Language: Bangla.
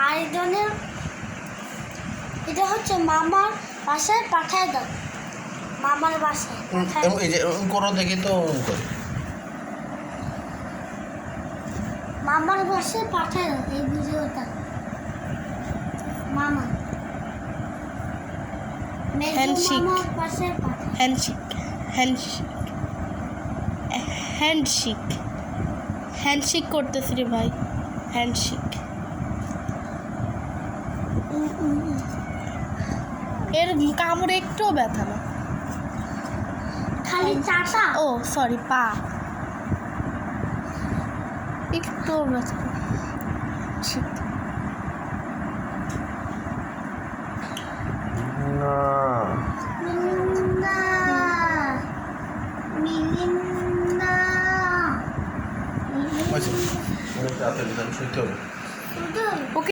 আরেকজনের এটা হচ্ছে মামার বাসায় পাঠায় দাও, মামার বাসায় পাঠায় দাও। এই যে করো দেখি তো করি। মামার বাসায় পাঠায় দাও এই ভিডিওটা। মামা হ্যান্ডশেক। মামার বাসায় পাঠায়। হ্যান্ডশেক হ্যান্ডশেক হ্যান্ডশেক হ্যান্ডশেক করতেছি রে ভাই, হ্যান্ডশেক। এর কামড়ে একটুও ব্যথা না, খালি চাটা। ও সরি পা, একটুও ব্যথা না। ঠিক। না মিলিন্দা মিলিন্দা আচ্ছা, অনেক রাতে বিধান শুইতে হবে। শুধু ওকে